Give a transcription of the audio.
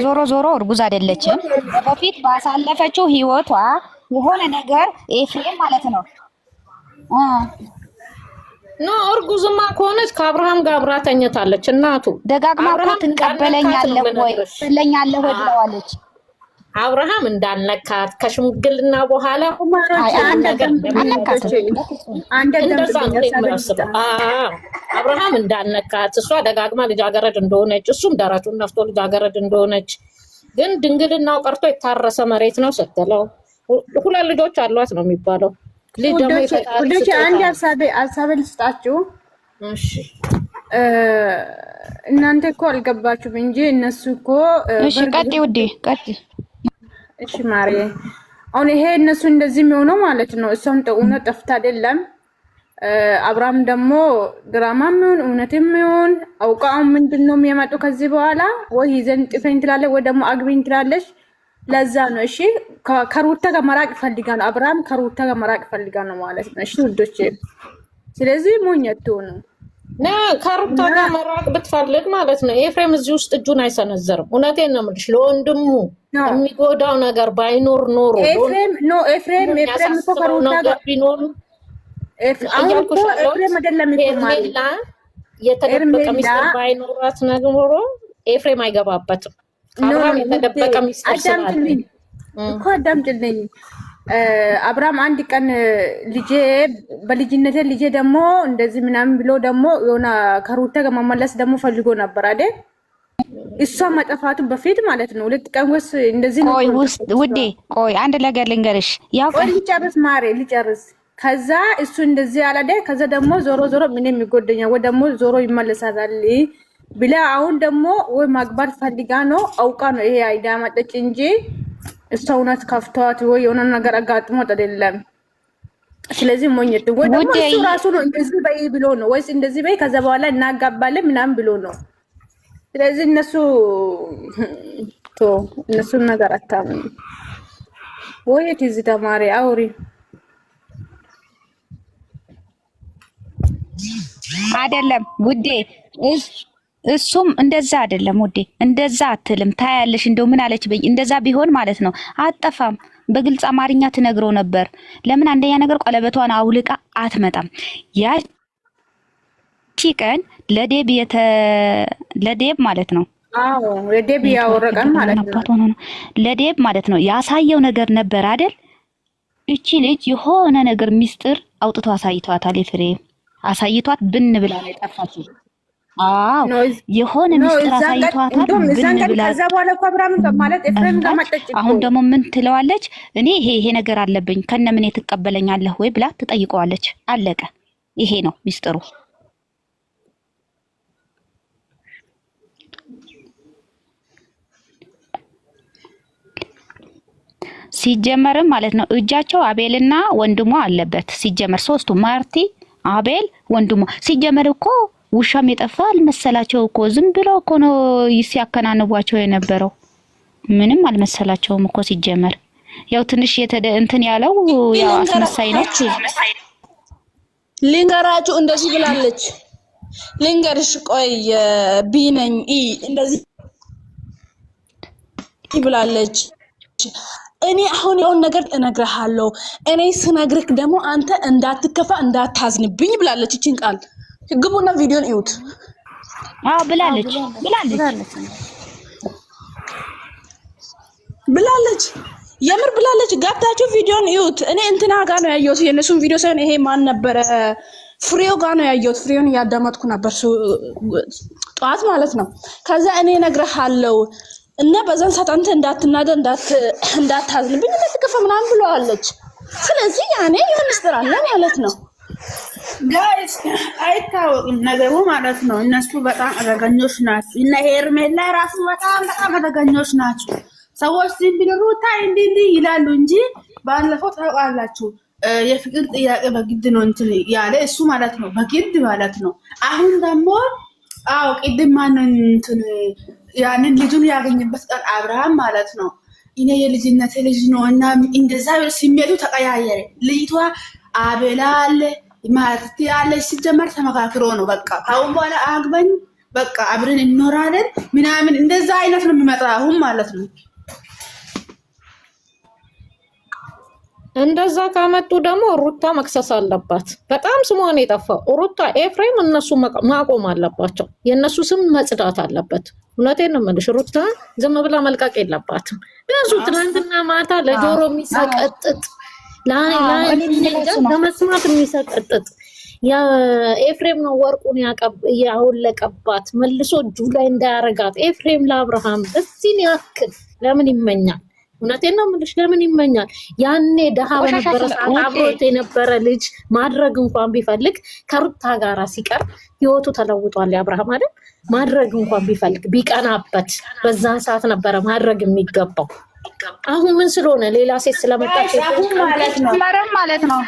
ዞሮ ዞሮ እርጉዝ አይደለችም። በፊት ባሳለፈችው ህይወቷ የሆነ ነገር ኤፍሬም ማለት ነው ኖ እርጉዝማ ከሆነች ከአብርሃም ጋር አብራ ተኝታለች። እናቱ ደጋግማ እኮ ትቀበለኛለህ ወይ ትለኛለህ ወይ ብለዋለች። አብርሃም እንዳልነካት ከሽምግልና በኋላ አብርሃም እንዳልነካት እሷ ደጋግማ ልጃገረድ እንደሆነች እሱም ደረቱን ነፍቶ ልጃገረድ እንደሆነች ግን ድንግልናው ቀርቶ የታረሰ መሬት ነው ስትለው 2 ልጆች አሏት ነው የሚባለው። ልጅ ደግሞ ይፈጣሪ አንድ ሀሳብ ልስጣችሁ። እሺ እናንተ እኮ አልገባችሁም እንጂ እነሱ እኮ እሺ ቀጥይ ውዴ ቀጥይ። እሺ ማሪ አሁን ይሄ እነሱ እንደዚህ የሚሆነው ማለት ነው እሷም እውነት ጠፍታ አይደለም። አብርሃም ደግሞ ድራማም ይሁን እውነትም ይሁን አውቃው ምንድነው የሚያመጡ ከዚህ በኋላ ወይ ይዘን ጥፈኝ ትላለች ወይ ደግሞ አግቢኝ ትላለች። ለዛ ነው እሺ ከሩታ ጋር መራቅ ይፈልጋል። አብርሃም ከሩታ ጋር መራቅ ይፈልጋል ነው ማለት ነው። እሺ ውዶቼ ስለዚህ ሞኝቱ ነው ከሩታ ጋር መራቅ ብትፈልግ ማለት ነው ኤፍሬም እዚህ ውስጥ እጁን አይሰነዘርም። እውነቴን ነው የምልሽ ለወንድሙ የሚጎዳው ነገር ባይኖር ኖሮ ኤፍሬም እኮ ከሩታ ጋር ቢኖር ኤፍሬም አይደለም ሄርሜላ የተደበቀ ሚስጥር ባይኖራት ኖሮ ኤፍሬም አይገባበትም። አብርሃም የተደበቀ ሚስጥር ስላለ እኮ አዳምጪልኝ። አብርሃም አንድ ቀን ልጄ በልጅነቴ ልጄ ደግሞ እንደዚህ ምናምን ብሎ ደግሞ የሆነ ከሩታ ጋር መመለስ ደግሞ ፈልጎ ነበር አይደል? እሷ መጠፋቱ በፊት ማለት ነው 2 ቀን ወስ እንደዚህ ነው። ቆይ ውዴ ቆይ አንድ ነገር ልንገርሽ። ያው ቆይ ልጨርስ ማሬ ልጨርስ። ከዛ እሱ እንደዚህ አላደ ከዛ ደግሞ ዞሮ ምን የሚጎደኛ ወይ ደግሞ ዞሮ ይመለሳል ብላ አሁን ደግሞ ወይ ማግባት ፈልጋ ነው አውቃ ነው ይሄ አይዳ መጠጭ እንጂ እሷ እውነት ከፍቷት ወይ የሆነ ነገር አጋጥሞት አይደለም። ስለዚህ ሞኝት ወይ ደግሞ እሱ ራሱ ነው እንደዚህ በይ ብሎ ነው ወይስ እንደዚህ በይ ከዛ በኋላ እናጋባለን ምናምን ብሎ ነው። ስለዚህ እነሱ ነገር አታምኑ ወይ ትዝ ተማሪ አውሪ አይደለም ውዴ እሱም እንደዛ አይደለም ውዴ እንደዛ አትልም ታያለሽ። እንደው ምን አለች በይ እንደዛ ቢሆን ማለት ነው አጠፋም በግልጽ አማርኛ ትነግረው ነበር። ለምን አንደኛ ነገር ቀለበቷን አውልቃ አትመጣም። ያቺ ቀን ለዴብ ማለት ነው ለዴብ ያወረቀን ማለት ነው ለዴብ ማለት ነው ያሳየው ነገር ነበር አይደል? እቺ ልጅ የሆነ ነገር ሚስጥር አውጥቶ አሳይቷታል። ኤፍሬም አሳይቷት ብን ብላ ነው የጠፋችው። የሆነ ሚስጥር አሳይቷታል ብን ብላ ከዛ በኋላ እኮ አብርሃም ማለት ኤፍሬም ጋር መጣች። አሁን ደግሞ ምን ትለዋለች? እኔ ይሄ ነገር አለብኝ ከነምን ትቀበለኛለህ ወይ ብላ ትጠይቀዋለች። አለቀ። ይሄ ነው ሚስጥሩ። ሲጀመርም ማለት ነው እጃቸው አቤልና ወንድሟ አለበት። ሲጀመር 3ቱ ማርቲ አቤል ወንድሟ ሲጀመር እኮ ውሻም የጠፋ አልመሰላቸው እኮ ዝም ብለው እኮ ነው ሲያከናንቧቸው የነበረው። ምንም አልመሰላቸውም እኮ ሲጀመር ያው ትንሽ እንትን ያለው ያው አስመሳይ ነው። ሊንገራችሁ እንደዚህ ብላለች። ሊንገርሽ ቆይ ቢነኝ እንደዚህ ብላለች። እኔ አሁን የሆነ ነገር እነግርሃለሁ። እኔ ስነግርክ ደግሞ አንተ እንዳትከፋ እንዳታዝንብኝ ብላለች። እቺን ቃል ግቡና ቪዲዮን እዩት። ብላለች የምር ብላለች። ገብታችሁ ቪዲዮን እዩት። እኔ እንትና ጋር ነው ያየሁት የነሱን ቪዲዮ ሳይሆን ይሄ ማን ነበረ ፍሬው ጋር ነው ያየሁት። ፍሬውን እያዳመጥኩ ነበር ጠዋት ማለት ነው። ከዛ እኔ እነግርሃለሁ እና በዛን ሰዓት አንተ እንዳትናደድ እንዳታዝንብኝ እንዳትከፋ ምናምን ብለዋለች። ስለዚህ ያኔ የሆነ ምስጢር አለ ማለት ነው። ጋይስ አይታወቅም ነገሩ ማለት ነው። እነሱ በጣም አደገኞች ናቸው። እና ሄርሜላ ራሱ በጣም አደገኞች ናቸው። ሰዎች ዝም ብለው ታይ እንዴ ይላሉ እንጂ ባለፈው ታውቃላችሁ የፍቅር ጥያቄ በግድ ነው እንትን ያለ እሱ ማለት ነው በግድ ማለት ነው። አሁን ደግሞ ቅድም ማንን እንትን ያንን ልጁን ያገኘበት ቀን አብርሃም ማለት ነው እኔ የልጅነቴ ልጅ ነው እና እንደዛ ስሜቱ ተቀያየረ። ልጅቷ አቤላ አለ ማርቲ አለ ሲጀመር ተመካክሮ ነው በቃ አሁን በኋላ አግባኝ በቃ አብረን እንኖራለን ምናምን እንደዛ አይነት ነው የሚመጣው አሁን ማለት ነው። እንደዛ ካመጡ ደግሞ ሩታ መክሰስ አለባት። በጣም ስሟን የጠፋው ሩታ ኤፍሬም እነሱ ማቆም አለባቸው። የእነሱ ስም መጽዳት አለበት። እውነቴን ነው የምልሽ። ሩታ ዝም ብላ መልቀቅ የለባትም። ብዙ ትናንትና ማታ ለጆሮ የሚሰቀጥጥ ለመስማት የሚሰቀጥጥ የኤፍሬም ነው ወርቁን ያወለቀባት መልሶ እጁ ላይ እንዳያረጋት ኤፍሬም ለአብርሃም እዚህን ያክል ለምን ይመኛል? እውነቴን ነው የምልሽ። ለምን ይመኛል? ያኔ ደሃ በነበረ ሰዓት አብሮት የነበረ ልጅ ማድረግ እንኳን ቢፈልግ ከሩታ ጋራ ሲቀር ህይወቱ ተለውጧል። የአብርሃም አይደል? ማድረግ እንኳን ቢፈልግ ቢቀናበት በዛን ሰዓት ነበረ ማድረግ የሚገባው። አሁን ምን ስለሆነ ሌላ ሴት ስለመጣች አሁን ማለት ነው